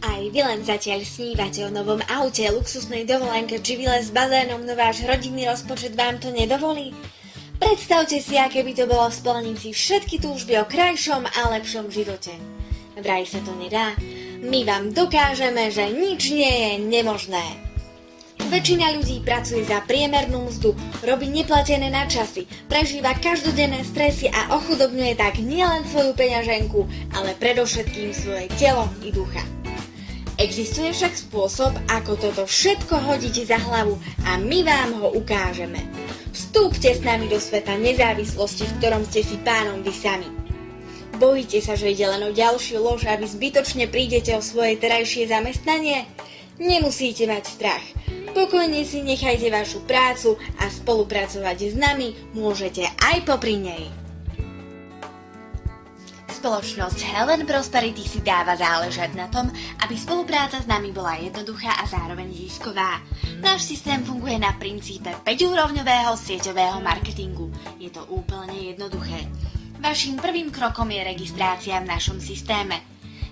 Aj vy len zatiaľ snívate o novom aute, luxusnej dovolenke či výlet s bazénom, no váš rodinný rozpočet vám to nedovolí? Predstavte si, aké by to bolo splniť si všetky túžby o krajšom a lepšom živote. Vraj sa to nedá. My vám dokážeme, že nič nie je nemožné. Väčšina ľudí pracuje za priemernú mzdu, robí neplatené nadčasy, prežíva každodenné stresy a ochudobňuje tak nielen svoju peňaženku, ale predovšetkým svoje telo i ducha. Existuje však spôsob, ako toto všetko hodíte za hlavu a my vám ho ukážeme. Vstúpte s nami do sveta nezávislosti, v ktorom ste si pánom vy sami. Bojíte sa, že ide len o ďalšiu lož a vy zbytočne prídete o svoje terajšie zamestnanie? Nemusíte mať strach. Pokojne si nechajte vašu prácu a spolupracovať s nami môžete aj popri nej. Spoločnosť Health & Prosperity si dáva záležať na tom, aby spolupráca s nami bola jednoduchá a zároveň zisková. Náš systém funguje na princípe 5-úrovňového sieťového marketingu. Je to úplne jednoduché. Vaším prvým krokom je registrácia v našom systéme.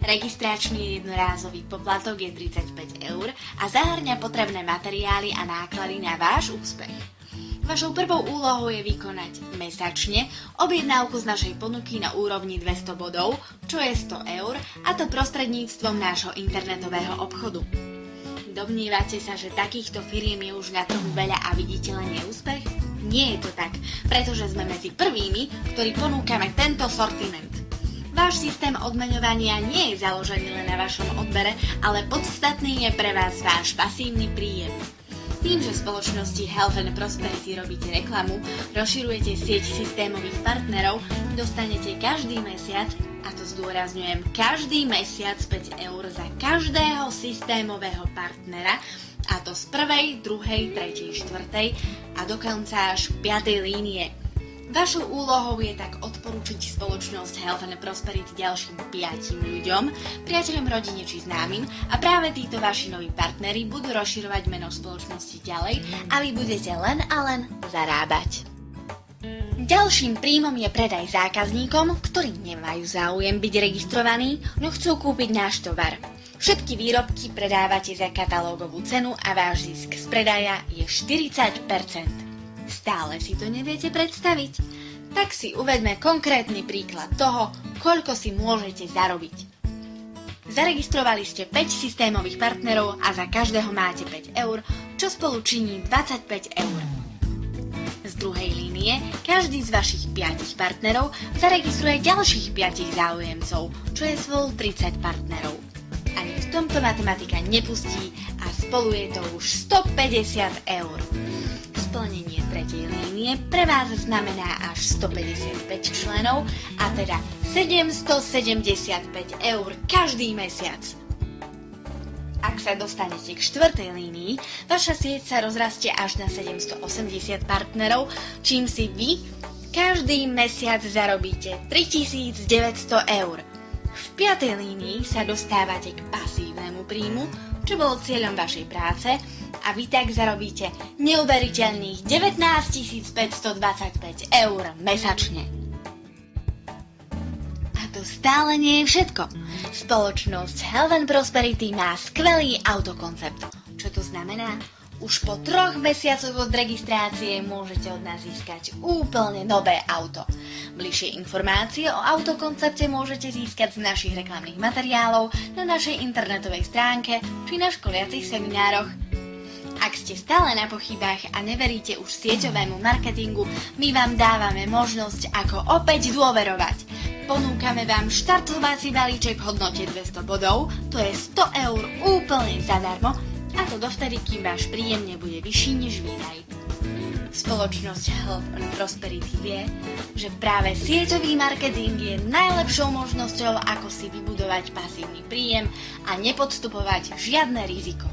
Registračný jednorázový poplatok je 35 € a zahŕňa potrebné materiály a náklady na váš úspech. Vašou prvou úlohou je vykonať mesačne objednávku z našej ponuky na úrovni 200 bodov, čo je 100 €, a to prostredníctvom nášho internetového obchodu. Domnievate sa, že takýchto firiem je už na trhu veľa a vidíte len neúspech? Nie je to tak, pretože sme medzi prvými, ktorí ponúkame tento sortiment. Váš systém odmeňovania nie je založený len na vašom odbere, ale podstatný je pre vás váš pasívny príjem. Tým, že spoločnosti Health & Prosperity robíte reklamu, rozširujete sieť systémových partnerov, dostanete každý mesiac, a to zdôrazňujem, každý mesiac 5 € za každého systémového partnera, a to z 1., 2., 3., 4. a dokonca až 5. línie. Vašou úlohou je tak odporúčiť spoločnosť Health & Prosperity ďalším 5 ľuďom, priateľom, rodine či známym, a práve títo vaši noví partneri budú rozširovať meno spoločnosti ďalej a vy budete len a len zarábať. Ďalším príjmom je predaj zákazníkom, ktorí nemajú záujem byť registrovaní, no chcú kúpiť náš tovar. Všetky výrobky predávate za katalógovú cenu a váš zisk z predaja je 40%. Stále si to neviete predstaviť? Tak si uveďme konkrétny príklad toho, koľko si môžete zarobiť. Zaregistrovali ste 5 systémových partnerov a za každého máte 5 €, čo spolu činí 25 €. Z druhej línie každý z vašich 5 partnerov zaregistruje ďalších 5 záujemcov, čo je spolu 30 partnerov. Ani v tomto matematika nepustí a spolu je to už 150 €. Splnenie tretej línie pre vás znamená až 155 členov, a teda 775 € každý mesiac. Ak sa dostanete k štvrtej línii, vaša sieť sa rozrastie až na 780 partnerov, čím si vy každý mesiac zarobíte 3900 €. V 5. línii sa dostávate k pasívnemu príjmu, čo bolo cieľom vašej práce, a vy tak zarobíte neuveriteľných 19 525 € mesačne. A to stále nie je všetko. Spoločnosť Health & Prosperity má skvelý autokoncept. Čo to znamená? Už po 3 mesiacoch od registrácie môžete od nás získať úplne nové auto. Bližšie informácie o autokoncepte môžete získať z našich reklamných materiálov na našej internetovej stránke či na školiacich seminároch. Ak ste stále na pochybách a neveríte už sieťovému marketingu, my vám dávame možnosť, ako opäť dôverovať. Ponúkame vám štartovací balíček v hodnote 200 bodov, to je 100 € úplne zadarmo, a to dovtedy, kým váš príjem nebude vyšší než výdaj. Spoločnosť Health & Prosperity vie, že práve sieťový marketing je najlepšou možnosťou, ako si vybudovať pasívny príjem a nepodstupovať žiadne riziko.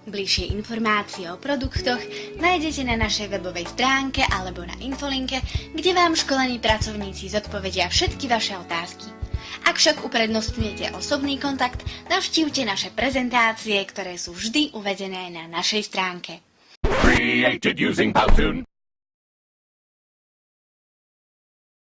Bližšie informácie o produktoch nájdete na našej webovej stránke alebo na infolinke, kde vám školení pracovníci zodpovedia všetky vaše otázky. Ak však uprednostňujete osobný kontakt, navštívte naše prezentácie, ktoré sú vždy uvedené na našej stránke. Created using Powtoon.